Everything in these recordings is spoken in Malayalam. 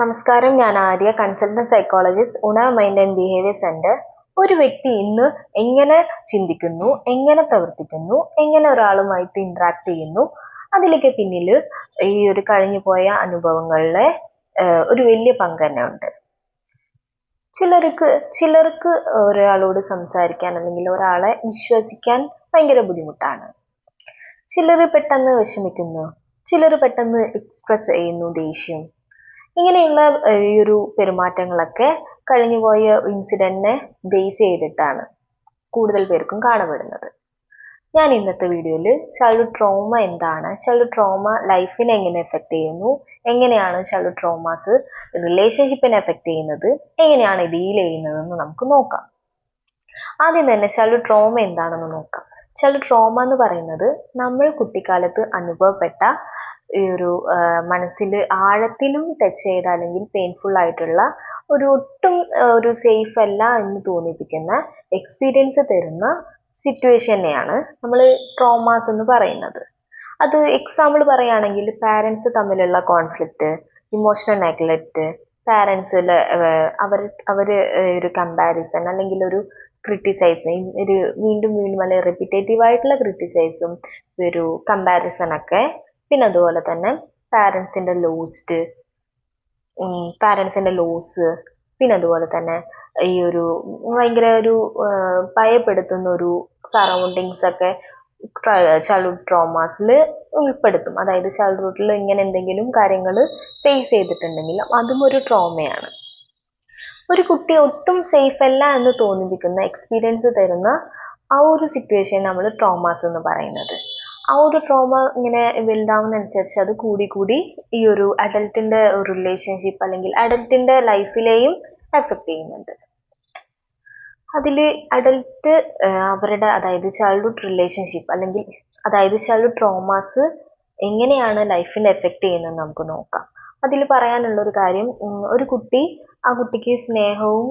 നമസ്കാരം, ഞാൻ ആര്യ, കൺസൾട്ടന്റ് സൈക്കോളജിസ്റ്റ്, ഉണ മൈൻഡ് ആൻഡ് ബിഹേവിയർ സെന്റർ. ഒരു വ്യക്തി ഇന്ന് എങ്ങനെ ചിന്തിക്കുന്നു, എങ്ങനെ പ്രവർത്തിക്കുന്നു, എങ്ങനെ ഒരാളുമായിട്ട് ഇന്ററാക്ട് ചെയ്യുന്നു, അതിലേക്ക് പിന്നിൽ ഈ ഒരു കഴിഞ്ഞു പോയ അനുഭവങ്ങളിലെ ഒരു വലിയ പങ്ക് തന്നെ ഉണ്ട്. ചിലർക്ക് ഒരാളോട് സംസാരിക്കാൻ അല്ലെങ്കിൽ ഒരാളെ വിശ്വസിക്കാൻ ഭയങ്കര ബുദ്ധിമുട്ടാണ്. ചിലർ പെട്ടെന്ന് വിഷമിക്കുന്നു, ചിലർ പെട്ടെന്ന് എക്സ്പ്രസ് ചെയ്യുന്നു ദേഷ്യം. ഇങ്ങനെയുള്ള ഈ ഒരു പെരുമാറ്റങ്ങളൊക്കെ കഴിഞ്ഞുപോയ ഇൻസിഡന്റിനെ ബേസ് ചെയ്തിട്ടാണ് കൂടുതൽ പേർക്കും കാണപ്പെടുന്നത്. ഞാൻ ഇന്നത്തെ വീഡിയോയിൽ ചൈൽഡ്ഹുഡ് ട്രോമ എന്താണ്, ചൈൽഡ്ഹുഡ് ട്രോമ ലൈഫിനെ എങ്ങനെ എഫക്ട് ചെയ്യുന്നു, എങ്ങനെയാണ് ചൈൽഡ്ഹുഡ് ട്രോമാസ് റിലേഷൻഷിപ്പിനെ എഫക്ട് ചെയ്യുന്നത്, എങ്ങനെയാണ് ഡീൽ ചെയ്യുന്നതെന്ന് നമുക്ക് നോക്കാം. ആദ്യം തന്നെ ചൈൽഡ്ഹുഡ് ട്രോമ എന്താണെന്ന് നോക്കാം. ചൈൽഡ്ഹുഡ് ട്രോമ എന്ന് പറയുന്നത് നമ്മൾ കുട്ടിക്കാലത്ത് അനുഭവപ്പെട്ട ഈ ഒരു മനസ്സിൽ ആഴത്തിലും ടച്ച് ചെയ്ത അല്ലെങ്കിൽ പെയിൻഫുൾ ആയിട്ടുള്ള ഒട്ടും ഒരു സേഫ് അല്ല എന്ന് തോന്നിപ്പിക്കുന്ന എക്സ്പീരിയൻസ് തരുന്ന സിറ്റുവേഷനെയാണ് നമ്മൾ ട്രോമാസ് എന്ന് പറയുന്നത്. അത് എക്സാമ്പിൾ പറയുകയാണെങ്കിൽ പാരൻസ് തമ്മിലുള്ള കോൺഫ്ലിക്റ്റ്, ഇമോഷണൽ നെഗ്ലക്റ്റ്, പാരൻസിൽ അവർ ഒരു കമ്പാരിസൺ അല്ലെങ്കിൽ ഒരു ക്രിട്ടിസൈസും, ഒരു വീണ്ടും വീണ്ടും അല്ലെങ്കിൽ റിപ്പീറ്റേറ്റീവ് ആയിട്ടുള്ള ക്രിട്ടിസൈസും ഒരു കമ്പാരിസൺ ഒക്കെ, പിന്നെ അതുപോലെ തന്നെ പാരൻസിൻ്റെ ലോസ്, പിന്നെ അതുപോലെ തന്നെ ഈ ഒരു ഭയങ്കര ഒരു ഭയപ്പെടുത്തുന്ന ഒരു സറൗണ്ടിങ്സ് ഒക്കെ ചൈൽഡ്ഹുഡ് ട്രോമാസിൽ ഉൾപ്പെടുത്തും. അതായത് ചൈൽഡ്ഹുഡിൽ ഇങ്ങനെ എന്തെങ്കിലും കാര്യങ്ങൾ ഫേസ് ചെയ്തിട്ടുണ്ടെങ്കിൽ അതും ഒരു ട്രോമയാണ്. ഒരു കുട്ടി ഒട്ടും സേഫ് അല്ല എന്ന് തോന്നിപ്പിക്കുന്ന എക്സ്പീരിയൻസ് തരുന്ന ആ ഒരു സിറ്റുവേഷൻ നമ്മൾ ട്രോമാസ് എന്ന് പറയുന്നത്. ആ ഒരു ട്രോമ ഇങ്ങനെ വലുതാവുന്നതനുസരിച്ച് അത് കൂടി ഈ ഒരു അഡൽട്ടിൻ്റെ റിലേഷൻഷിപ്പ് അല്ലെങ്കിൽ അഡൽട്ടിൻ്റെ ലൈഫിലെയും എഫക്റ്റ് ചെയ്യുന്നുണ്ട്. അതിൽ അഡൽട്ട് അവരുടെ അതായത് ചൈൽഡ്ഹുഡ് റിലേഷൻഷിപ്പ് അല്ലെങ്കിൽ അതായത് ചൈൽഡ്ഹുഡ് ട്രോമാസ് എങ്ങനെയാണ് ലൈഫിനെ എഫക്റ്റ് ചെയ്യുന്നത് നമുക്ക് നോക്കാം. അതിൽ പറയാനുള്ളൊരു കാര്യം, ആ കുട്ടിക്ക് സ്നേഹവും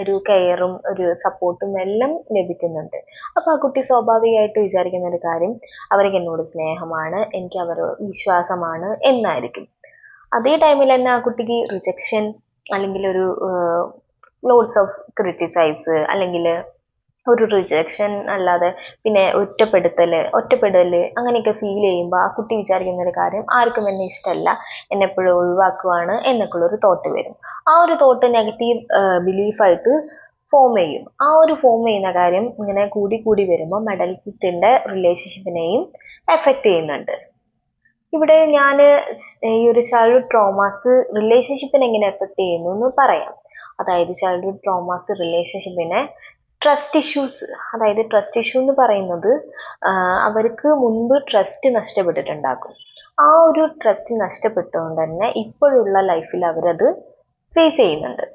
ഒരു കെയറും ഒരു സപ്പോർട്ടും എല്ലാം ലഭിക്കുന്നുണ്ട്. അപ്പോൾ ആ കുട്ടി സ്വാഭാവികമായിട്ട് വിചാരിക്കുന്ന ഒരു കാര്യം, അവർക്ക് എന്നോട് സ്നേഹമാണ്, എനിക്ക് അവർ വിശ്വാസമാണ് എന്നായിരിക്കും. അതേ ടൈമിൽ തന്നെ ആ കുട്ടിക്ക് റിജക്ഷൻ അല്ലെങ്കിൽ ഒരു ലോഡ്സ് ഓഫ് ക്രിട്ടിസൈസ് അല്ലെങ്കിൽ ഒരു റിജക്ഷൻ അല്ലാതെ പിന്നെ ഒറ്റപ്പെടൽ അങ്ങനെയൊക്കെ ഫീൽ ചെയ്യുമ്പോൾ ആ കുട്ടി വിചാരിക്കുന്ന ഒരു കാര്യം, ആർക്കും എന്നെ ഇഷ്ടമല്ല, എന്നെ എപ്പോഴും ഒഴിവാക്കുവാണ് എന്നൊക്കെയുള്ളൊരു തോട്ട് വരും. ആ ഒരു തോട്ട് നെഗറ്റീവ് ബിലീഫായിട്ട് ഫോം ചെയ്യും. ആ ഒരു ഫോം ചെയ്യുന്ന കാര്യം ഇങ്ങനെ കൂടി വരുമ്പോൾ അഡൽട്ടിൻ്റെ റിലേഷൻഷിപ്പിനെയും എഫക്റ്റ് ചെയ്യുന്നുണ്ട്. ഇവിടെ ഞാൻ ഈ ഒരു ചൈൽഡ്ഹുഡ് ട്രോമാസ് റിലേഷൻഷിപ്പിനെ എങ്ങനെ എഫക്റ്റ് ചെയ്യുന്നു എന്ന് പറയാം. അതായത് ചൈൽഡ്ഹുഡ് ട്രോമാസ് റിലേഷൻഷിപ്പിനെ ട്രസ്റ്റ് ഇഷ്യൂസ്, അതായത് ട്രസ്റ്റ് ഇഷ്യൂ എന്ന് പറയുന്നത് അവർക്ക് മുൻപ് ട്രസ്റ്റ് നഷ്ടപ്പെട്ടിട്ടുണ്ടാകും. ആ ഒരു ട്രസ്റ്റ് നഷ്ടപ്പെട്ടുകൊണ്ട് തന്നെ ഇപ്പോഴുള്ള ലൈഫിൽ അവരത് ഫേസ് ചെയ്യുന്നുണ്ട്.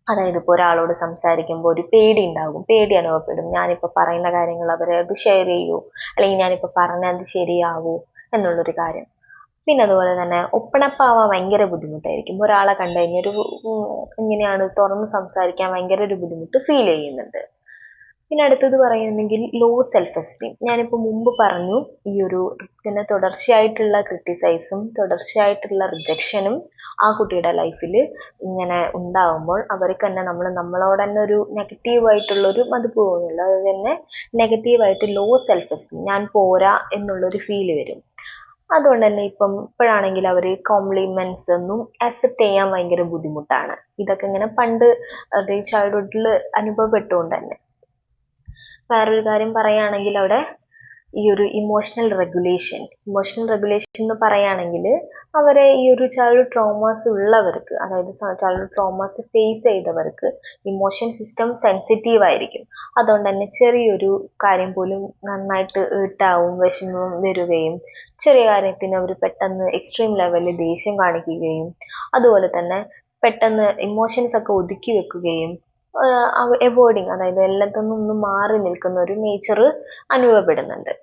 അതായത് ഇപ്പോൾ ഒരാളോട് സംസാരിക്കുമ്പോൾ ഒരു പേടി ഉണ്ടാകും, പേടി അനുഭവപ്പെടും. ഞാനിപ്പോൾ പറയുന്ന കാര്യങ്ങൾ അവരത് ഷെയർ ചെയ്യൂ, അല്ലെങ്കിൽ ഞാനിപ്പോൾ പറഞ്ഞത് ശരിയാവൂ എന്നുള്ളൊരു കാര്യം. പിന്നെ അതുപോലെ തന്നെ ഒപ്പണപ്പാവാൻ ഭയങ്കര ബുദ്ധിമുട്ടായിരിക്കും. ഒരാളെ കണ്ടു കഴിഞ്ഞാൽ ഇങ്ങനെയാണ് തുറന്ന് സംസാരിക്കാൻ ഭയങ്കര ഒരു ബുദ്ധിമുട്ട് ഫീൽ ചെയ്യുന്നുണ്ട്. പിന്നെ അടുത്തത് പറയുകയാണെങ്കിൽ ലോ സെൽഫ് എസ്റ്റീം. ഞാനിപ്പോൾ മുമ്പ് പറഞ്ഞു, ഈ ഒരു പിന്നെ തുടർച്ചയായിട്ടുള്ള ക്രിട്ടിസൈസും തുടർച്ചയായിട്ടുള്ള റിജക്ഷനും ആ കുട്ടിയുടെ ലൈഫിൽ ഇങ്ങനെ ഉണ്ടാകുമ്പോൾ അവർക്ക് തന്നെ നമ്മളോട് തന്നെ ഒരു നെഗറ്റീവായിട്ടുള്ളൊരു മതിപ്പ് തോന്നുന്നില്ല. അത് തന്നെ നെഗറ്റീവായിട്ട് ലോ സെൽഫ് എസ്റ്റീം, ഞാൻ പോരാ എന്നുള്ളൊരു ഫീല് വരും. അതുകൊണ്ട് തന്നെ ഇപ്പോഴാണെങ്കിൽ അവർ കോംപ്ലിമെന്റ്സ് ഒന്നും അക്സെപ്റ്റ് ചെയ്യാൻ ഭയങ്കര ബുദ്ധിമുട്ടാണ്. ഇതൊക്കെ ഇങ്ങനെ പണ്ട് ചൈൽഡ്ഹുഡിൽ അനുഭവപ്പെട്ടുകൊണ്ട് തന്നെ. വേറൊരു കാര്യം പറയുകയാണെങ്കിൽ അവിടെ ഈ ഒരു ഇമോഷണൽ റെഗുലേഷൻ എന്ന് പറയുകയാണെങ്കിൽ അവരെ ഈ ഒരു ചൈൽഡ്ഹുഡ് ട്രോമാസ് ഉള്ളവർക്ക്, അതായത് ചൈൽഡ്ഹുഡ് ട്രോമാസ് ഫേസ് ചെയ്തവർക്ക് ഇമോഷൻ സിസ്റ്റം സെൻസിറ്റീവ് ആയിരിക്കും. അതുകൊണ്ട് തന്നെ ചെറിയൊരു കാര്യം പോലും നന്നായിട്ട് ഇട്ടാവും, വിഷമം വരികയും ചെറിയ കാര്യത്തിന് അവർ പെട്ടെന്ന് എക്സ്ട്രീം ലെവലിൽ ദേഷ്യം കാണിക്കുകയും അതുപോലെ തന്നെ പെട്ടെന്ന് ഇമോഷൻസ് ഒക്കെ ഒതുക്കി വെക്കുകയും അവോയ്ഡിങ്, അതായത് എല്ലാത്തിനും ഒന്ന് മാറി നിൽക്കുന്ന ഒരു നേച്ചർ അനുഭവപ്പെടുന്നുണ്ട്.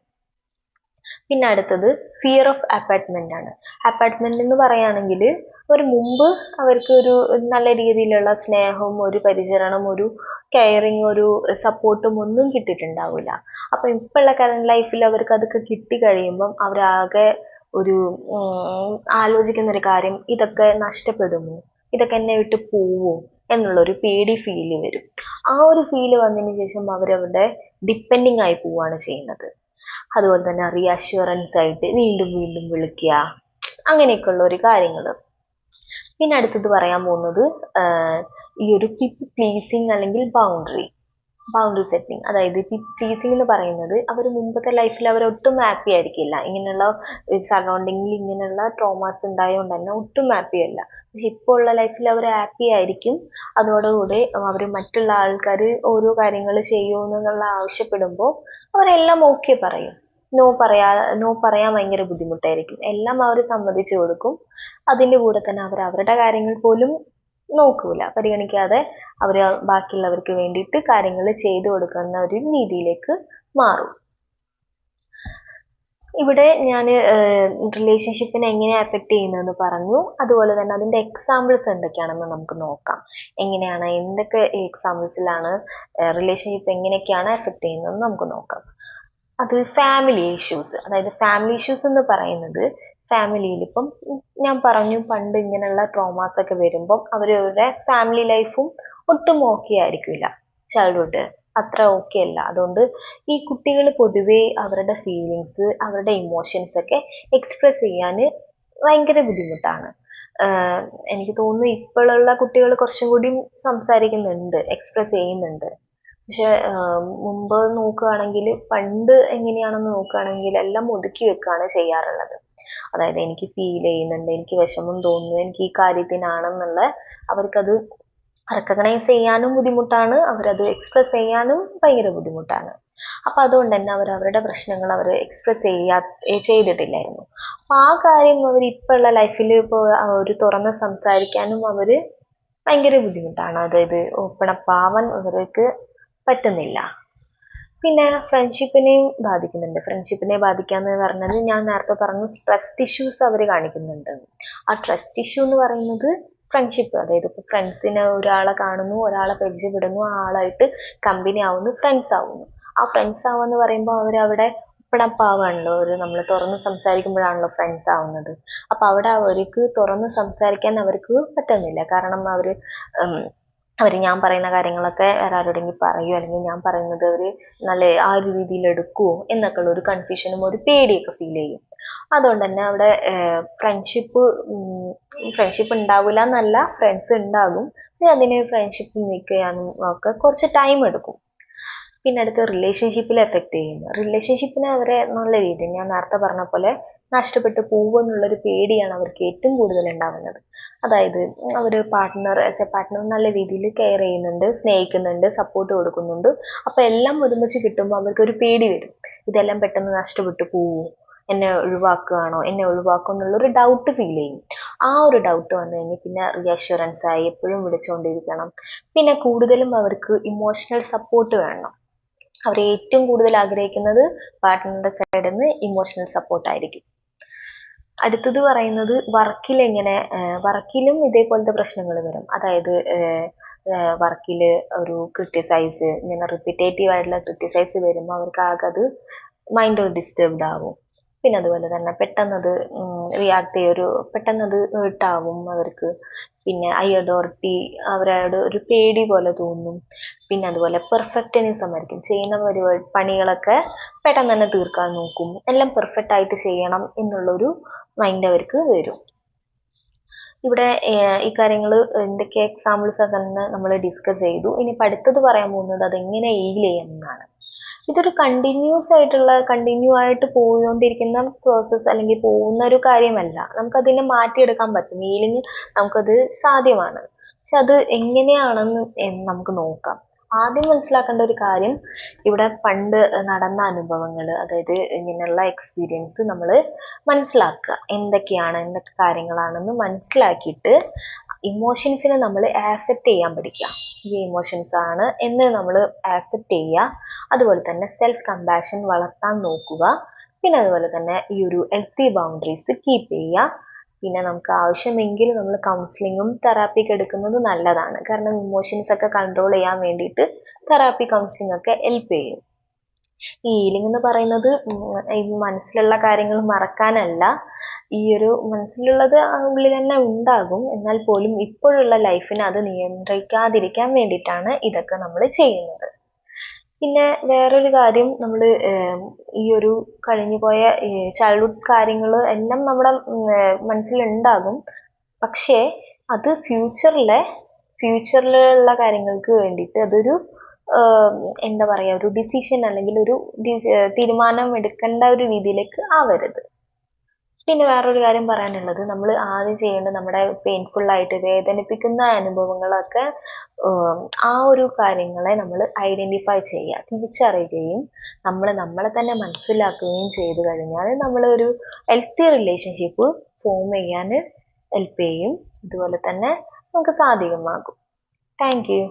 പിന്നെ അടുത്തത് ഫിയർ ഓഫ് അപ്പാർട്ട്മെന്റ് ആണ്. അപ്പാർട്ട്മെന്റ് എന്ന് പറയുകയാണെങ്കിൽ മുമ്പ് അവർക്ക് ഒരു നല്ല രീതിയിലുള്ള സ്നേഹവും ഒരു പരിചരണവും ഒരു കെയറിങ് ഒരു സപ്പോർട്ടും ഒന്നും കിട്ടിയിട്ടുണ്ടാവില്ല. അപ്പം ഇപ്പോഴുള്ള കറണ്ട് ലൈഫിൽ അവർക്ക് അതൊക്കെ കിട്ടി കഴിയുമ്പം അവരാകെ ഒരു ആലോചിക്കുന്ന ഒരു കാര്യം, ഇതൊക്കെ നഷ്ടപ്പെടുമോ, ഇതൊക്കെ എന്നെ വിട്ട് പോവോ എന്നുള്ളൊരു പേടി ഫീല് വരും. ആ ഒരു ഫീല് വന്നതിന് ശേഷം അവരവരുടെ ഡിപ്പെൻഡിങ് ആയി പോവുകയാണ് ചെയ്യുന്നത്. അതുപോലെ തന്നെ റീഅഷ്യൂറൻസ് ആയിട്ട് വീണ്ടും വീണ്ടും വിളിക്കുക, അങ്ങനെയൊക്കെയുള്ള ഒരു കാര്യങ്ങൾ. പിന്നെ അടുത്തത് പറയാൻ പോകുന്നത് ഈ ഒരു പീപ്പിൾ പ്ലീസിങ് അല്ലെങ്കിൽ ബൗണ്ടറി സെറ്റിംഗ്. അതായത് പ്ലീസിങ് എന്ന് പറയുന്നത് അവർ മുമ്പത്തെ ലൈഫിൽ അവർ ഒട്ടും ഹാപ്പി ആയിരിക്കില്ല. ഇങ്ങനെയുള്ള സറൗണ്ടിങ്ങിൽ ഇങ്ങനെയുള്ള ട്രോമാസ് ഉണ്ടായതുകൊണ്ട് തന്നെ ഒട്ടും ഹാപ്പി അല്ല. പക്ഷെ ഇപ്പോൾ ഉള്ള ലൈഫിൽ അവർ ഹാപ്പി ആയിരിക്കും. അതോടുകൂടി അവർ മറ്റുള്ള ആൾക്കാർ ഓരോ കാര്യങ്ങൾ ചെയ്യുമെന്നുള്ള ആവശ്യപ്പെടുമ്പോൾ അവരെല്ലാം ഓക്കെ പറയും. നോ പറയാൻ ഭയങ്കര ബുദ്ധിമുട്ടായിരിക്കും. എല്ലാം അവർ സമ്മതിച്ചു കൊടുക്കും. അതിൻ്റെ കൂടെ തന്നെ അവർ അവരുടെ കാര്യങ്ങൾ പോലും നോക്കൂല, പരിഗണിക്കാതെ അവർ ബാക്കിയുള്ളവർക്ക് വേണ്ടിയിട്ട് കാര്യങ്ങൾ ചെയ്തു കൊടുക്കുന്ന ഒരു രീതിയിലേക്ക് മാറും. ഇവിടെ ഞാൻ റിലേഷൻഷിപ്പിനെ എങ്ങനെ അഫക്റ്റ് ചെയ്യുന്നതെന്ന് പറഞ്ഞു. അതുപോലെ തന്നെ അതിൻ്റെ എക്സാമ്പിൾസ് എന്തൊക്കെയാണെന്ന് നമുക്ക് നോക്കാം. എന്തൊക്കെ എക്സാമ്പിൾസിലാണ് റിലേഷൻഷിപ്പ് എങ്ങനെയൊക്കെയാണ് അഫക്റ്റ് ചെയ്യുന്നതെന്ന് നമുക്ക് നോക്കാം. അത് ഫാമിലി ഇഷ്യൂസ്. അതായത് ഫാമിലി ഇഷ്യൂസ് എന്ന് പറയുന്നത് ഫാമിലിയിൽ ഇപ്പം ഞാൻ പറഞ്ഞു, പണ്ട് ഇങ്ങനെയുള്ള ട്രോമാസ് ഒക്കെ വരുമ്പം അവരവരുടെ ഫാമിലി ലൈഫും ഒട്ടും ഓക്കെ ആയിരിക്കില്ല. ചൈൽഡ്ഹുഡ് അത്ര ഓക്കെ അല്ല. അതുകൊണ്ട് ഈ കുട്ടികൾ പൊതുവേ അവരുടെ ഫീലിങ്സ്, അവരുടെ ഇമോഷൻസ് ഒക്കെ എക്സ്പ്രസ് ചെയ്യാൻ ഭയങ്കര ബുദ്ധിമുട്ടാണ്. എനിക്ക് തോന്നുന്നു ഇപ്പോഴുള്ള കുട്ടികൾ കുറച്ചും കൂടി സംസാരിക്കുന്നുണ്ട്, എക്സ്പ്രസ് ചെയ്യുന്നുണ്ട്. പക്ഷെ മുമ്പ് നോക്കുകയാണെങ്കിൽ, പണ്ട് എങ്ങനെയാണെന്ന് നോക്കുകയാണെങ്കിൽ എല്ലാം ഒതുക്കി വെക്കുകയാണ് ചെയ്യാറുള്ളത്. അതായത് എനിക്ക് ഫീൽ ചെയ്യുന്നുണ്ട്, എനിക്ക് വിഷമം തോന്നുന്നു, എനിക്ക് ഈ കാര്യത്തിനാണെന്നുള്ള അവർക്കത് റെക്കഗ്നൈസ് ചെയ്യാനും ബുദ്ധിമുട്ടാണ്, അവരത് എക്സ്പ്രസ് ചെയ്യാനും ഭയങ്കര ബുദ്ധിമുട്ടാണ്. അപ്പം അതുകൊണ്ട് തന്നെ അവരുടെ പ്രശ്നങ്ങൾ അവർ എക്സ്പ്രസ് ചെയ്തിട്ടില്ലായിരുന്നു. അപ്പം ആ കാര്യം അവർ ഇപ്പോഴുള്ള ലൈഫിൽ ഇപ്പോൾ ഒരു തുറന്ന് സംസാരിക്കാനും അവർ ഭയങ്കര ബുദ്ധിമുട്ടാണ്. അതായത് ഓപ്പൺ അപ്പ് ആവാൻ അവർക്ക് പറ്റുന്നില്ല. പിന്നെ ഫ്രണ്ട്ഷിപ്പിനെയും ബാധിക്കുന്നുണ്ട്. ഫ്രണ്ട്ഷിപ്പിനെ ബാധിക്കാന്ന് പറഞ്ഞാൽ ഞാൻ നേരത്തെ പറഞ്ഞു, ട്രസ്റ്റ് ഇഷ്യൂസ് അവർ കാണിക്കുന്നുണ്ട്. ആ ട്രസ്റ്റ് ഇഷ്യൂ എന്ന് പറയുന്നത് ഫ്രണ്ട്ഷിപ്പ്, അതായത് ഇപ്പോൾ ഫ്രണ്ട്സിനെ ഒരാളെ കാണുന്നു, ഒരാളെ പരിചയപ്പെടുന്നു, ആ ആളായിട്ട് കമ്പനി ആവുന്നു, ഫ്രണ്ട്സ് ആവുന്നു. ആ ഫ്രണ്ട്സ് ആവാന്ന് പറയുമ്പോൾ അവരവിടെ ഓപ്പൺ അപ്പ് ആവുകയാണല്ലോ. നമ്മൾ തുറന്ന് സംസാരിക്കുമ്പോഴാണല്ലോ ഫ്രണ്ട്സ് ആവുന്നത്. അപ്പം അവിടെ അവർക്ക് തുറന്ന് സംസാരിക്കാൻ അവർക്ക് പറ്റുന്നില്ല. കാരണം അവർ ഞാൻ പറയുന്ന കാര്യങ്ങളൊക്കെ വേറെ ആരോടെങ്കിലും പറയുമോ, അല്ലെങ്കിൽ ഞാൻ പറയുന്നത് അവർ നല്ല ആ ഒരു രീതിയിൽ എടുക്കുമോ എന്നൊക്കെ ഉള്ള ഒരു കൺഫ്യൂഷനും ഒരു പേടിയൊക്കെ ഫീൽ ചെയ്യും. അതുകൊണ്ട് തന്നെ അവിടെ ഫ്രണ്ട്ഷിപ്പ് ഉണ്ടാവില്ല എന്നല്ല, ഫ്രണ്ട്സ് ഉണ്ടാകും. അതിന് ഫ്രണ്ട്ഷിപ്പ് മേക്ക് ചെയ്യാനും ഒക്കെ കുറച്ച് ടൈം എടുക്കും. പിന്നെ അടുത്ത് റിലേഷൻഷിപ്പിൽ എഫക്റ്റ് ചെയ്യുന്നു. റിലേഷൻഷിപ്പിനെ അവരെ നല്ല രീതിയിൽ ഞാൻ നേരത്തെ പറഞ്ഞ പോലെ നഷ്ടപ്പെട്ടു പോകുമെന്നുള്ളൊരു പേടിയാണ് അവർക്ക് ഏറ്റവും കൂടുതൽ ഉണ്ടാകുന്നത്. അതായത് അവർ പാർട്ട്ണർ നല്ല രീതിയിൽ കെയർ ചെയ്യുന്നുണ്ട്, സ്നേഹിക്കുന്നുണ്ട്, സപ്പോർട്ട് കൊടുക്കുന്നുണ്ട്. അപ്പം എല്ലാം ഒരുമിച്ച് കിട്ടുമ്പോൾ അവർക്കൊരു പേടി വരും. ഇതെല്ലാം പെട്ടെന്ന് നഷ്ടപ്പെട്ടു പോവുമോ, എന്നെ ഒഴിവാക്കുകയാണോ, എന്നെ ഒഴിവാക്കും എന്നുള്ളൊരു ഡൗട്ട് ഫീൽ ചെയ്യും. ആ ഒരു ഡൗട്ട് വന്നു കഴിഞ്ഞാൽ പിന്നെ റീഅഷ്യൂറൻസ് ആയി എപ്പോഴും വിളിച്ചുകൊണ്ടിരിക്കണം. പിന്നെ കൂടുതലും അവർക്ക് ഇമോഷണൽ സപ്പോർട്ട് വേണം. അവർ ഏറ്റവും കൂടുതൽ ആഗ്രഹിക്കുന്നത് പാർട്ട്ണറുടെ സൈഡിൽ നിന്ന് ഇമോഷണൽ സപ്പോർട്ടായിരിക്കും. അടുത്തത് പറയുന്നത് വർക്കിലും ഇതേപോലത്തെ പ്രശ്നങ്ങൾ വരും. അതായത് വർക്കിൽ ഒരു ക്രിട്ടിസൈസ്, ഇങ്ങനെ റിപ്പീറ്റേറ്റീവ് ആയിട്ടുള്ള ക്രിട്ടിസൈസ് വരുമ്പോൾ അവർക്ക് ആകെ അത് മൈൻഡ് ഡിസ്റ്റർബ്ഡ് ആവും. പിന്നെ അതുപോലെ തന്നെ പെട്ടെന്നത് പെട്ടെന്നത് ഹേർട്ടാവും അവർക്ക്. പിന്നെ അതോറിറ്റി അവരോട് ഒരു പേടി പോലെ തോന്നും. പിന്നെ അതുപോലെ പെർഫെക്റ്റനിസം ആയിരിക്കും. ചെയ്യുന്ന പണികളൊക്കെ പെട്ടെന്ന് തന്നെ തീർക്കാൻ നോക്കും. എല്ലാം പെർഫെക്റ്റ് ആയിട്ട് ചെയ്യണം എന്നുള്ളൊരു മൈൻഡ് അവർക്ക് വരും. ഇവിടെ ഈ കാര്യങ്ങൾ എന്തൊക്കെ എക്സാമ്പിൾസ് ഒക്കെ നമ്മൾ ഡിസ്കസ് ചെയ്തു. ഇനി അടുത്തത് പറയാൻ പോകുന്നത് അതെങ്ങനെ ഹീൽ ചെയ്യാമെന്നാണ്. ഇതൊരു കണ്ടിന്യൂ ആയിട്ട് പോയിക്കൊണ്ടിരിക്കുന്ന പ്രോസസ്സ് അല്ലെങ്കിൽ പോകുന്ന ഒരു കാര്യമല്ല. നമുക്കതിനെ മാറ്റിയെടുക്കാൻ പറ്റും. ഹീലിംഗ് നമുക്കത് സാധ്യമാണ്. പക്ഷെ അത് എങ്ങനെയാണെന്ന് നമുക്ക് നോക്കാം. ആദ്യം മനസ്സിലാക്കേണ്ട ഒരു കാര്യം, ഇവിടെ പണ്ട് നടന്ന അനുഭവങ്ങൾ, അതായത് ഇങ്ങനെയുള്ള എക്സ്പീരിയൻസ് നമ്മൾ മനസ്സിലാക്കുക. എന്തൊക്കെ കാര്യങ്ങളാണെന്ന് മനസ്സിലാക്കിയിട്ട് ഇമോഷൻസിനെ നമ്മൾ ആക്സെപ്റ്റ് ചെയ്യാൻ പഠിക്കുക. ഈ ഇമോഷൻസ് ആണ് എന്ന് നമ്മൾ ആക്സെപ്റ്റ് ചെയ്യുക. അതുപോലെ തന്നെ സെൽഫ് കമ്പാഷൻ വളർത്താൻ നോക്കുക. പിന്നെ അതുപോലെ തന്നെ ഈ ഒരു ഹെൽത്തി ബൗണ്ടറീസ് കീപ്പ് ചെയ്യുക. പിന്നെ നമുക്ക് ആവശ്യമെങ്കിൽ നമ്മൾ കൗൺസിലിങ്ങും തെറാപ്പിയൊക്കെ എടുക്കുന്നത് നല്ലതാണ്. കാരണം ഇമോഷൻസ് ഒക്കെ കൺട്രോൾ ചെയ്യാൻ വേണ്ടിയിട്ട് തെറാപ്പി, കൗൺസിലിംഗ് ഒക്കെ ഹെൽപ്പ് ചെയ്യും. ഈ ഹീലിംഗ് എന്ന് പറയുന്നത് ഈ മനസ്സിലുള്ള കാര്യങ്ങൾ മറക്കാനല്ല. ഈ ഒരു മനസ്സിലുള്ളത് ഉള്ളിൽ തന്നെ ഉണ്ടാകും. എന്നാൽ പോലും ഇപ്പോഴുള്ള ലൈഫിനെ അത് നിയന്ത്രിക്കാതിരിക്കാൻ വേണ്ടിയിട്ടാണ് ഇതൊക്കെ നമ്മൾ ചെയ്യുന്നത്. പിന്നെ വേറൊരു കാര്യം, നമ്മൾ ഈ ഒരു കഴിഞ്ഞുപോയ ചൈൽഡ്ഹുഡ് കാര്യങ്ങൾ എല്ലാം നമ്മുടെ മനസ്സിലുണ്ടാകും. പക്ഷേ അത് ഫ്യൂച്ചറിലുള്ള കാര്യങ്ങൾക്ക് വേണ്ടിയിട്ട് അതൊരു എന്താ പറയാ, ഒരു ഡിസിഷൻ അല്ലെങ്കിൽ ഒരു തീരുമാനം എടുക്കേണ്ട ഒരു രീതിയിലേക്ക് ആവരുത്. പിന്നെ വേറൊരു കാര്യം പറയാനുള്ളത്, നമ്മൾ ആദ്യം ചെയ്യേണ്ടത് നമ്മുടെ പെയിൻഫുൾ ആയിട്ട് വേദനിപ്പിക്കുന്ന അനുഭവങ്ങളൊക്കെ ആ ഒരു കാര്യങ്ങളെ നമ്മൾ ഐഡന്റിഫൈ ചെയ്യുക, തിരിച്ചറിയുകയും നമ്മളെ തന്നെ മനസ്സിലാക്കുകയും ചെയ്തു കഴിഞ്ഞാൽ നമ്മളൊരു ഹെൽത്തി റിലേഷൻഷിപ്പ് ഫോം ചെയ്യാൻ ഹെൽപ്പ് ചെയ്യും. അതുപോലെ തന്നെ നമുക്ക് സാധ്യമാകും. Thank you.